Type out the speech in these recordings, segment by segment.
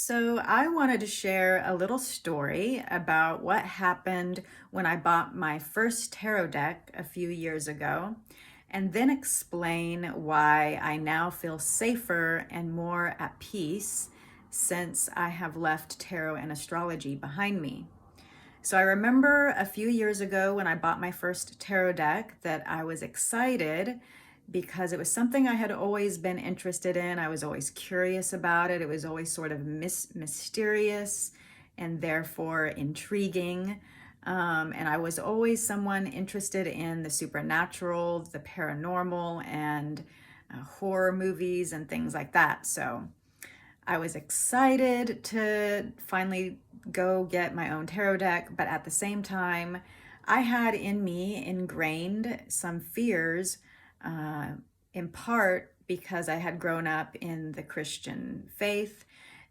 So, I wanted to share a little story about what happened when I bought my first tarot deck a few years ago, and then explain why I now feel safer and more at peace since I have left tarot and astrology behind me. So, I remember a few years ago when I bought my first tarot deck that I was excited because it was something I had always been interested in. I was always curious about it. It was always sort of mysterious and therefore intriguing. And I was always someone interested in the supernatural, the paranormal, and horror movies and things like that. So I was excited to finally go get my own tarot deck, but at the same time, I had in me ingrained some fears, uh, in part because I had grown up in the Christian faith,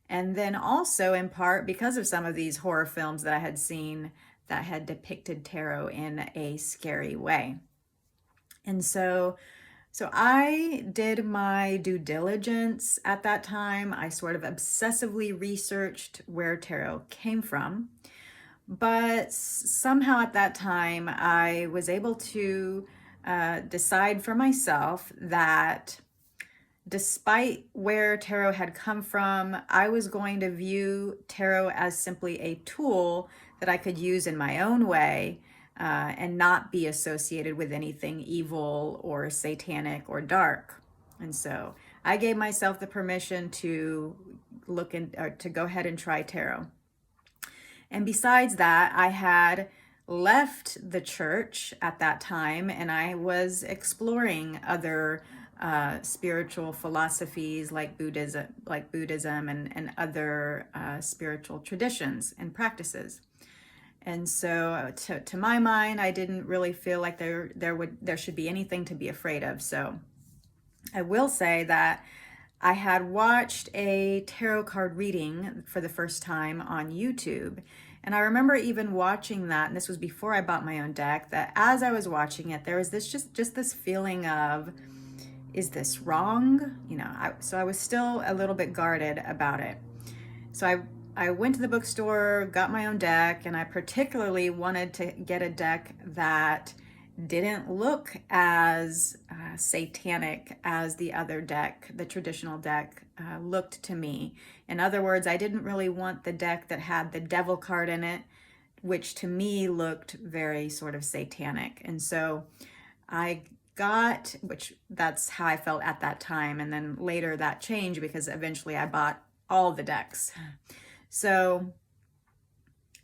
and then also in part because of some of these horror films that I had seen that had depicted tarot in a scary way. And so I did my due diligence at that time. I sort of obsessively researched where tarot came from. But somehow at that time, I was able to decide for myself that despite where tarot had come from, I was going to view tarot as simply a tool that I could use in my own way, and not be associated with anything evil or satanic or dark. And so I gave myself the permission to look in, or to go ahead and try tarot. And besides that, I had left the church at that time and I was exploring other spiritual philosophies like Buddhism and other spiritual traditions and practices. And so to my mind, I didn't really feel like there should be anything to be afraid of. So I will say that I had watched a tarot card reading for the first time on YouTube. And I remember even watching that, and this was before I bought my own deck, that as I was watching it, there was this just this feeling of, is this wrong? So I was still a little bit guarded about it. So I went to the bookstore, got my own deck, and I particularly wanted to get a deck that didn't look as satanic as the other deck, the traditional deck, looked to me. In other words, I didn't really want the deck that had the devil card in it, which to me looked very sort of satanic. And so I which that's how I felt at that time. And then later that changed because eventually I bought all the decks. So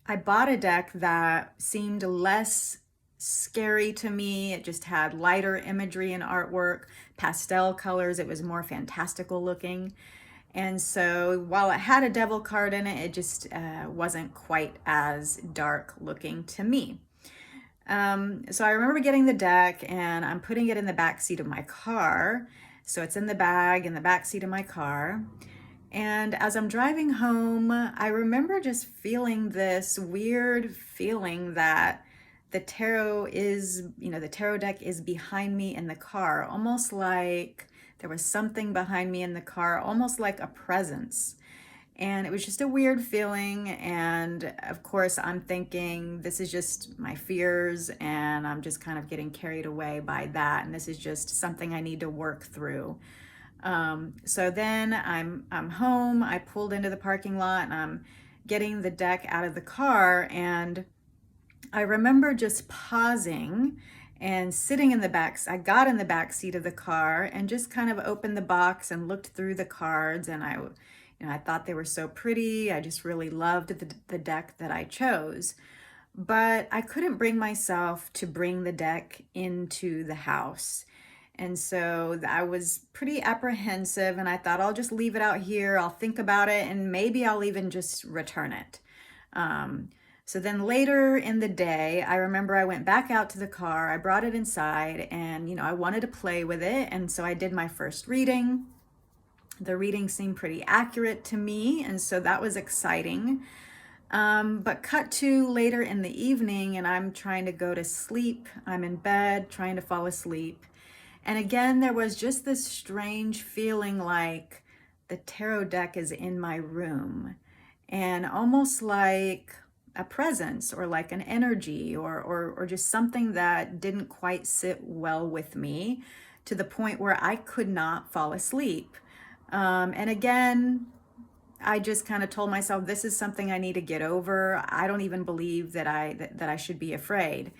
I bought a deck that seemed less scary to me. It just had lighter imagery and artwork, pastel colors. It was more fantastical looking. And so while it had a devil card in it, it just wasn't quite as dark looking to me. So I remember getting the deck and I'm putting it in the back seat of my car. So it's in the bag in the back seat of my car. And as I'm driving home, I remember just feeling this weird feeling that the the tarot deck is behind me in the car, almost like there was something behind me in the car, almost like a presence. And it was just a weird feeling. And of course, I'm thinking this is just my fears, and I'm just kind of getting carried away by that. And this is just something I need to work through. So then I'm home. I pulled into the parking lot and I'm getting the deck out of the car, and I remember just pausing and sitting in the back. I got in the back seat of the car and just kind of opened the box and looked through the cards, and I thought they were so pretty. I just really loved the deck that I chose. But I couldn't bring myself to bring the deck into the house. And so I was pretty apprehensive, and I thought I'll just leave it out here. I'll think about it, and maybe I'll even just return it. So then later in the day, I remember I went back out to the car. I brought it inside, and I wanted to play with it. And so I did my first reading. The reading seemed pretty accurate to me, and so that was exciting. But cut to later in the evening, and I'm trying to go to sleep. I'm in bed trying to fall asleep. And again, there was just this strange feeling like the tarot deck is in my room, and almost like a presence or like an energy or just something that didn't quite sit well with me, to the point where I could not fall asleep. And again, I just kind of told myself, this is something I need to get over. I don't even believe that I should be afraid.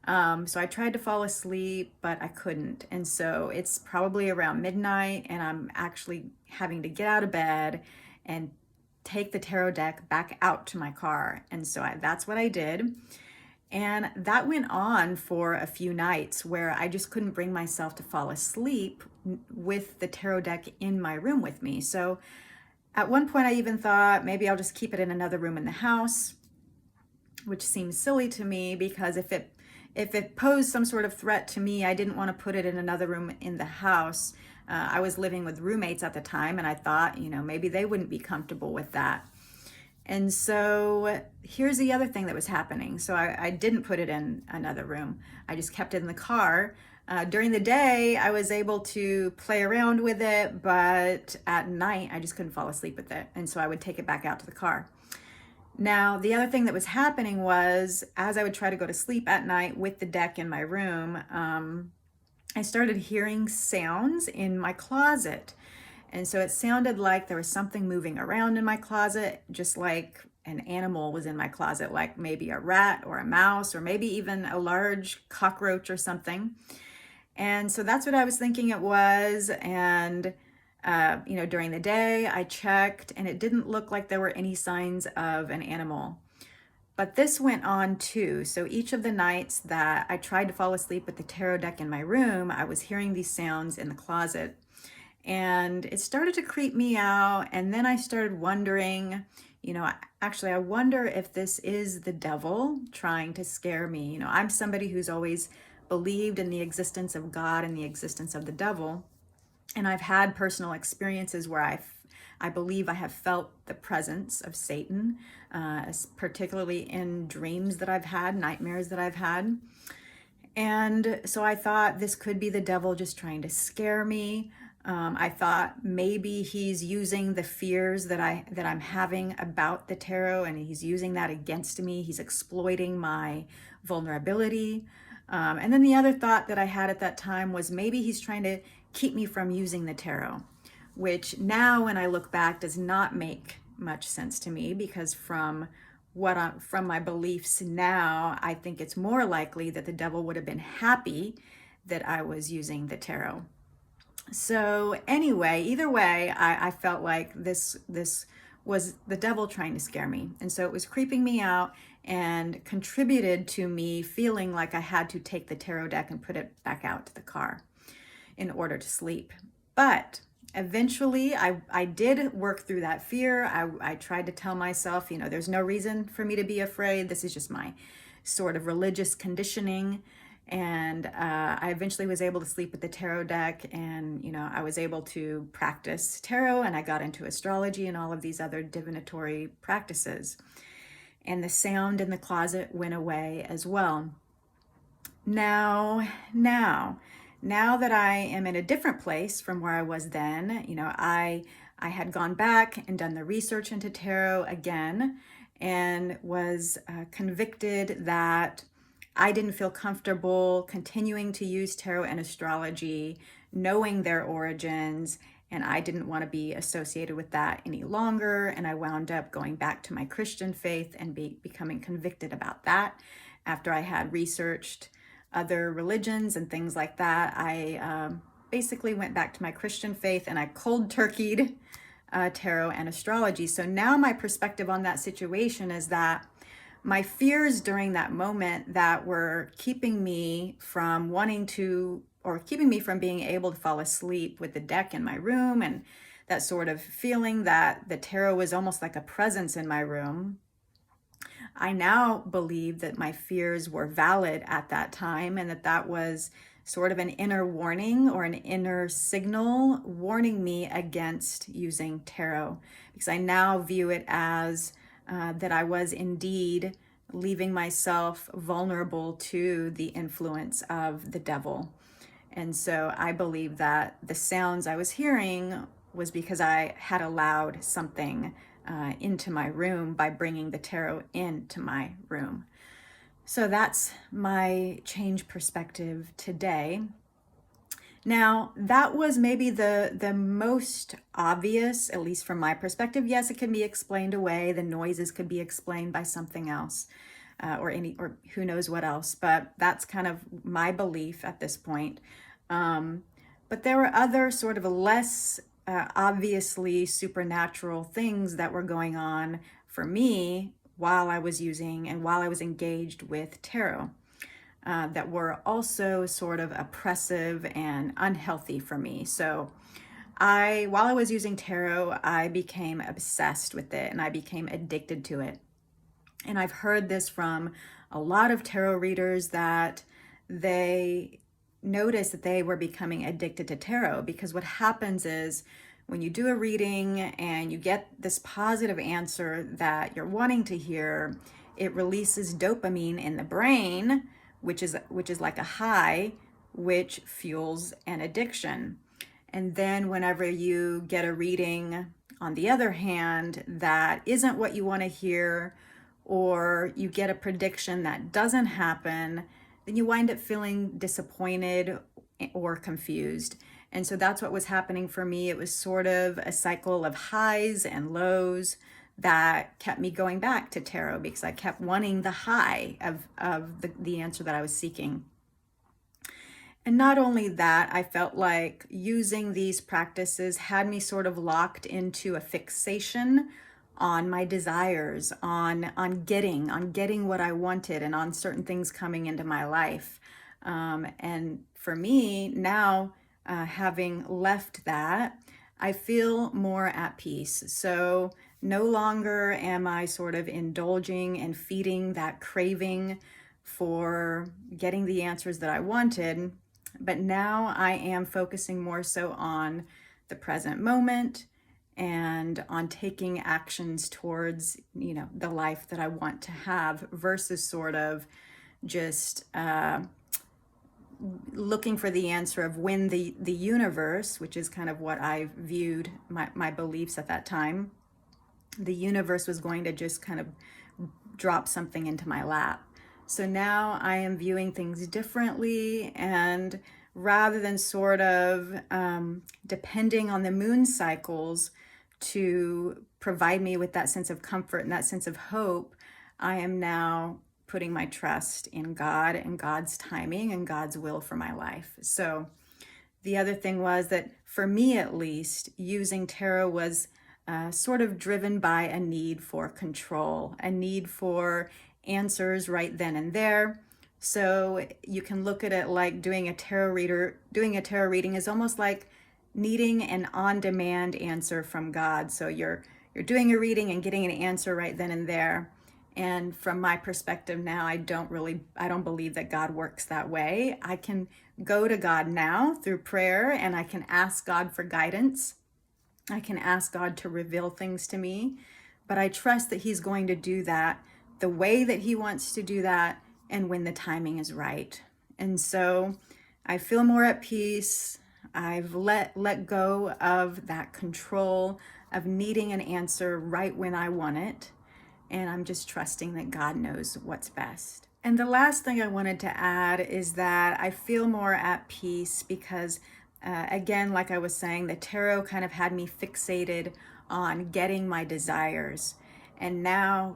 So I tried to fall asleep, but I couldn't. And so it's probably around midnight, and I'm actually having to get out of bed and take the tarot deck back out to my car. And so that's what I did. And that went on for a few nights where I just couldn't bring myself to fall asleep with the tarot deck in my room with me. So at one point, I even thought maybe I'll just keep it in another room in the house, which seems silly to me, because if it posed some sort of threat to me, I didn't want to put it in another room in the house. I was living with roommates at the time, and I thought, maybe they wouldn't be comfortable with that. And so here's the other thing that was happening. So I didn't put it in another room. I just kept it in the car. During the day, I was able to play around with it, but at night, I just couldn't fall asleep with it. And so I would take it back out to the car. Now, the other thing that was happening was, as I would try to go to sleep at night with the deck in my room, I started hearing sounds in my closet. And so it sounded like there was something moving around in my closet, just like an animal was in my closet, like maybe a rat or a mouse, or maybe even a large cockroach or something. And so that's what I was thinking it was. And, during the day, I checked, and it didn't look like there were any signs of an animal. But this went on too. So each of the nights that I tried to fall asleep with the tarot deck in my room, I was hearing these sounds in the closet. And it started to creep me out. And then I started wondering, actually, I wonder if this is the devil trying to scare me. I'm somebody who's always believed in the existence of God and the existence of the devil. And I've had personal experiences where I believe I have felt the presence of Satan, particularly in dreams that I've had, nightmares that I've had. And so I thought this could be the devil just trying to scare me. I thought maybe he's using the fears that I'm having about the tarot, and he's using that against me. He's exploiting my vulnerability. And then the other thought that I had at that time was maybe he's trying to keep me from using the tarot, which now when I look back does not make much sense to me, because from my beliefs now, I think it's more likely that the devil would have been happy that I was using the tarot. So anyway, either way, I felt like this was the devil trying to scare me. And so it was creeping me out and contributed to me feeling like I had to take the tarot deck and put it back out to the car in order to sleep. But eventually I did work through that fear. I tried to tell myself, there's no reason for me to be afraid. This is just my sort of religious conditioning. And I eventually was able to sleep with the tarot deck, and, I was able to practice tarot, and I got into astrology and all of these other divinatory practices. And the sound in the closet went away as well. Now that I am in a different place from where I was then, I had gone back and done the research into tarot again, and was convicted that I didn't feel comfortable continuing to use tarot and astrology, knowing their origins, and I didn't want to be associated with that any longer. And I wound up going back to my Christian faith and becoming convicted about that. After I had researched other religions and things like that, I basically went back to my Christian faith, and I cold turkeyed tarot and astrology. So now my perspective on that situation is that my fears during that moment that were keeping me from being able to fall asleep with the deck in my room, and that sort of feeling that the tarot was almost like a presence in my room, I now believe that my fears were valid at that time, and that was sort of an inner warning or an inner signal warning me against using tarot, because I now view it as that I was indeed leaving myself vulnerable to the influence of the devil. And so I believe that the sounds I was hearing was because I had allowed something into my room by bringing the tarot into my room. So that's my change perspective today. Now, that was maybe the most obvious, at least from my perspective. Yes, it can be explained away. The noises could be explained by something else, or who knows what else. But that's kind of my belief at this point. But there were other sort of less obviously supernatural things that were going on for me while I was using and while I was engaged with tarot. That were also sort of oppressive and unhealthy for me. So while I was using tarot, I became obsessed with it and I became addicted to it. And I've heard this from a lot of tarot readers that they noticed that they were becoming addicted to tarot, because what happens is when you do a reading and you get this positive answer that you're wanting to hear, it releases dopamine in the brain, which is like a high, which fuels an addiction. And then whenever you get a reading, on the other hand, that isn't what you want to hear, or you get a prediction that doesn't happen, then you wind up feeling disappointed or confused. And so that's what was happening for me. It was sort of a cycle of highs and lows that kept me going back to tarot, because I kept wanting the high of the answer that I was seeking. And not only that, I felt like using these practices had me sort of locked into a fixation on my desires, on getting what I wanted, and on certain things coming into my life. And for me now, having left that, I feel more at peace. So no longer am I sort of indulging and feeding that craving for getting the answers that I wanted, but now I am focusing more so on the present moment and on taking actions towards, the life that I want to have, versus sort of just looking for the answer of when the universe, which is kind of what I viewed my beliefs at that time, the universe was going to just kind of drop something into my lap. So now I am viewing things differently, and rather than sort of depending on the moon cycles to provide me with that sense of comfort and that sense of hope, I am now putting my trust in God and God's timing and God's will for my life. So the other thing was that, for me at least, using tarot was sort of driven by a need for control, a need for answers right then and there. So you can look at it like doing a tarot reading is almost like needing an on-demand answer from God. So you're doing a reading and getting an answer right then and there. And from my perspective now, I don't believe that God works that way. I can go to God now through prayer, and I can ask God for guidance. I can ask God to reveal things to me, but I trust that He's going to do that the way that He wants to do that, and when the timing is right. And so I feel more at peace. I've let go of that control of needing an answer right when I want it. And I'm just trusting that God knows what's best. And the last thing I wanted to add is that I feel more at peace because, again, like I was saying, the tarot kind of had me fixated on getting my desires. And now,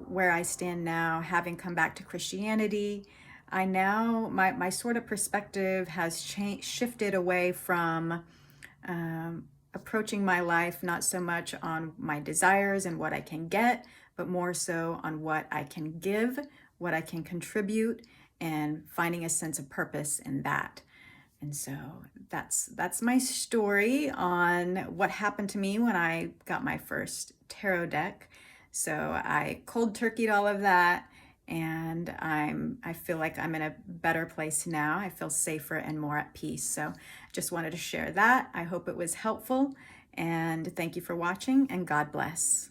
where I stand now, having come back to Christianity, my sort of perspective has shifted away from approaching my life not so much on my desires and what I can get, but more so on what I can give, what I can contribute, and finding a sense of purpose in that. And so that's my story on what happened to me when I got my first tarot deck. So I cold turkeyed all of that, and I feel like I'm in a better place now. I feel safer and more at peace. So just wanted to share that. I hope it was helpful, and thank you for watching, and God bless.